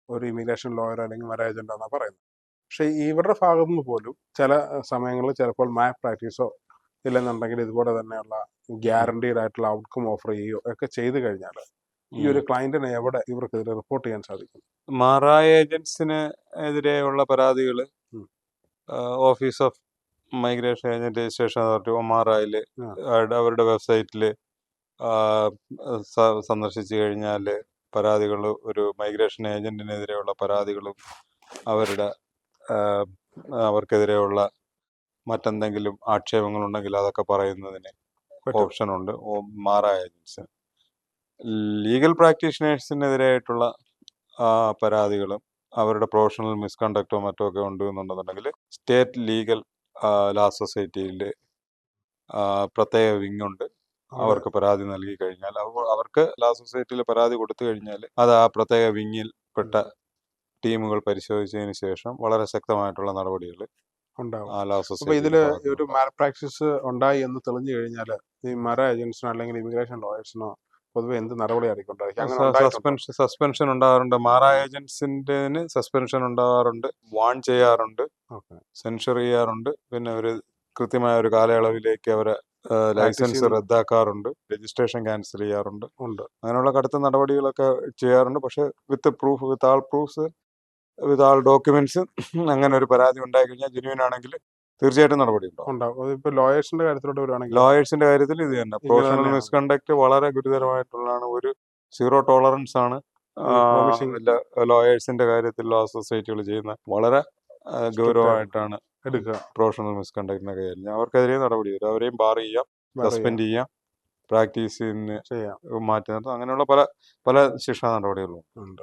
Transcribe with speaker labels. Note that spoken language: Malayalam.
Speaker 1: ഒരു ഇമിഗ്രേഷൻ ലോയർ അല്ലെങ്കിൽ മാരേജ് ഏജന്റ് എന്നാണ് പറയുന്നത്. പക്ഷേ ഇവരുടെ ഭാഗത്തു നിന്ന് പോലും ചില സമയങ്ങളിൽ ചിലപ്പോൾ മാൽ പ്രാക്ടീസോ ഇല്ലെന്നുണ്ടെങ്കിൽ ഇതുപോലെ തന്നെയുള്ള ഗ്യാരണ്ടീഡ് ആയിട്ടുള്ള ഔട്ട്കം ഓഫർ ചെയ്യുകയോ ഒക്കെ ചെയ്തു കഴിഞ്ഞാൽ ഈ ഒരു ക്ലയന്റിനെ എവിടെ ഇവർക്കെതിരെ റിപ്പോർട്ട് ചെയ്യാൻ സാധിക്കും?
Speaker 2: മാറായ ഏജൻസിന് എതിരെയുള്ള പരാതികൾ
Speaker 1: ഉം.
Speaker 2: Office of migration agent registration authority ഒമാറായിൽ അവരുടെ വെബ്സൈറ്റിൽ സന്ദർശിച്ചു കഴിഞ്ഞാൽ പരാതികൾ, ഒരു മൈഗ്രേഷൻ ഏജന്റിനെതിരെയുള്ള പരാതികളും അവർക്കെതിരെയുള്ള മറ്റെന്തെങ്കിലും ആക്ഷേപങ്ങളുണ്ടെങ്കിൽ അതൊക്കെ പറയുന്നതിന് ഓപ്ഷനുണ്ട് മാറായ ഏജൻസിന്. ലീഗൽ പ്രാക്ടീഷണേഴ്സിനെതിരായിട്ടുള്ള പരാതികളും അവരുടെ പ്രൊഫഷണൽ മിസ്കണ്ടക്റ്റോ മറ്റോ ഒക്കെ ഉണ്ട് എന്നുണ്ടെന്നുണ്ടെങ്കിൽ സ്റ്റേറ്റ് ലീഗൽ ലാ സൊസൈറ്റിയിൽ പ്രത്യേക വിങ് ഉണ്ട്. അവർക്ക് പരാതി നൽകി കഴിഞ്ഞാൽ അവർക്ക് ലാ സൊസൈറ്റിയിൽ പരാതി കൊടുത്തു കഴിഞ്ഞാൽ അത് ആ പ്രത്യേക വിങ്ങിൽ പെട്ട ടീമുകൾ പരിശോധിച്ചതിന് ശേഷം വളരെ ശക്തമായിട്ടുള്ള നടപടികൾ
Speaker 1: ഉണ്ടാവും.
Speaker 2: ആ ലാ
Speaker 1: അപ്പൊ
Speaker 2: സൊസൈറ്റി.
Speaker 1: ഇതില് ഒരു മാൽ പ്രാക്ടീസ് ഉണ്ടായി എന്ന് തെളിഞ്ഞു കഴിഞ്ഞാൽ ഈ മാരേജ് ഏജൻസിനോ അല്ലെങ്കിൽ ഇമിഗ്രേഷൻ ലോയേഴ്സിനോ പൊതുവെ എന്ത് നടപടി ആയിരിക്കും?
Speaker 2: സസ്പെൻഷൻ ഉണ്ടാകാറുണ്ട്. മാറാ ഏജൻസിന്റെ സസ്പെൻഷൻ ഉണ്ടാകാറുണ്ട്, വാൺ ചെയ്യാറുണ്ട്, സെൻഷർ ചെയ്യാറുണ്ട്. പിന്നെ ഒരു കൃത്യമായ ഒരു കാലയളവിലേക്ക് അവരെ ലൈസൻസ് റദ്ദാക്കാറുണ്ട്, രജിസ്ട്രേഷൻ ക്യാൻസൽ ചെയ്യാറുണ്ട്. അങ്ങനെയുള്ള കടുത്ത നടപടികളൊക്കെ ചെയ്യാറുണ്ട്. പക്ഷെ with proof, with all proofs, with all documents അങ്ങനെ ഒരു പരാതി ഉണ്ടായി കഴിഞ്ഞാൽ ജെന്യൂൻ ആണെങ്കിൽ തീർച്ചയായിട്ടും നടപടി ഉണ്ടാവും.
Speaker 1: ലോയേഴ്സിന്റെ കാര്യത്തിലോട്ട് വരുവാണെങ്കിൽ
Speaker 2: ലോയേഴ്സിന്റെ കാര്യത്തിൽ ഇത് തന്നെ, പ്രൊഫഷണൽ മിസ്കണ്ടക്ട് വളരെ ഗുരുതരമായിട്ടുള്ളതാണ്. ഒരു 0 ടോളറൻസ് ആണ് ലോയേഴ്സിന്റെ കാര്യത്തിൽ ലോ സൊസൈറ്റികൾ ചെയ്യുന്ന. വളരെ ഗൗരവമായിട്ടാണ് പ്രൊഫഷണൽ മിസ്കണ്ടക്ടിനെ കൈകാര്യം. അവർക്കെതിരെ നടപടി വരും. അവരെയും ബാർ ചെയ്യാം, സസ്പെൻഡ് ചെയ്യാം, പ്രാക്ടീസിന് മാറ്റി നിർത്താം. അങ്ങനെയുള്ള പല ശിക്ഷാ നടപടികളും ഉണ്ട്.